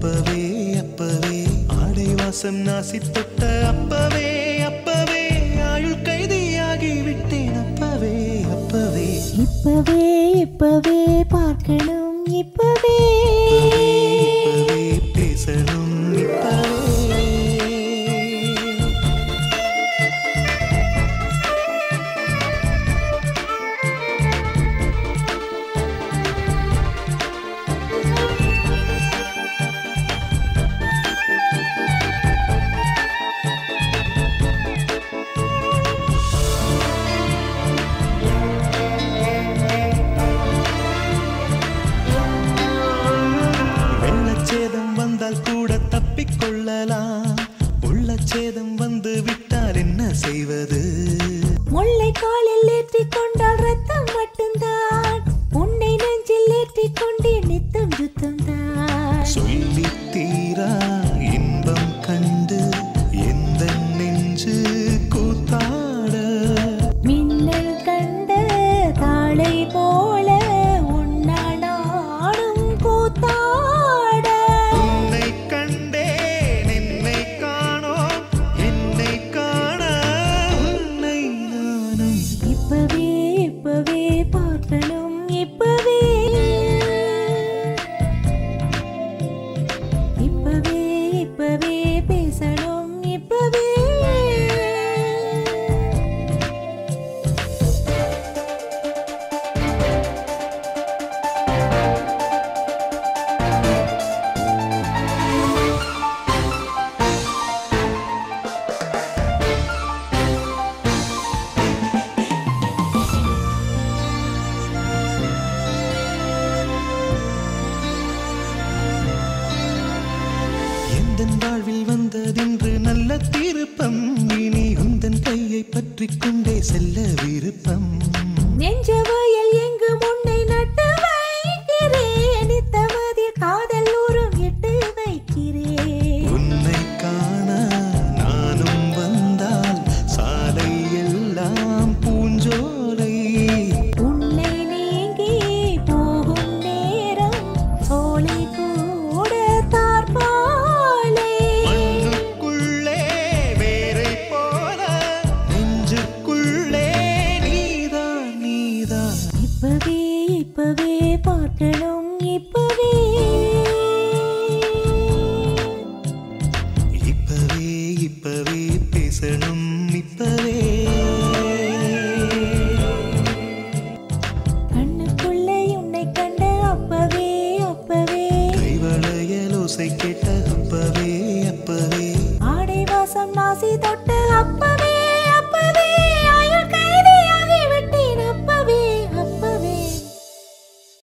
அப்பவே அப்பவே ஆடை வாசம் நாசி தொட்ட அப்பவே அப்பவே ஆயுள் கைதியாகி விட்டேன் அப்பவே அப்பவே இப்பவே இப்பவே பார்க்கணும் இப்பவே இப்பவே பேசணும் இப்பவே கூட தப்பிக்கொள்ளலாம் உள்ளச்சேதம் வந்து விட்டால் என்ன செய்வது முல்லை காலில் ஏற்றிக் கொண்டால் ரத்தம் மட்டும்தான் உன்னை நெஞ்சில் ஏற்றிக் கொண்டே நித்தம் யுத்தம் தான் சொல்லி தீரா இன்பம் கண்டு எந்த நெஞ்சு கூத்தாட மின்னல் கண்ட தாளை போல உன்னாடும் கூத்தாட வாழ்வில் வந்ததென்று நல்ல திருப்பம் இனி உந்தன் கையை பற்றிக் கொண்டே செல்ல விருப்பம் நெஞ்ச வயல் எங்கு முன்னை நட்டு வைக்கிறேன் நித்தமதில் காதல் ஊரும் எட்டு வைக்கிறேன் உன்னை காண நானும் வந்தால் சாலை எல்லாம் பூஞ்சோலை உன்னை நீங்கி போகும் நேரம் சோலை கூட தார்பா இப்பவே இப்பவே பார்க்கணும் இப்பவே இப்பவே இப்பவே பேசணும் இப்பவே கண்ணுக்குள்ளே உன்னை கண்ட அப்பவே அப்பவே கைவளையலோசை கேட்ட அப்பவே அப்பவே ஆடை வாசம் நாசி தொட்ட அப்பவே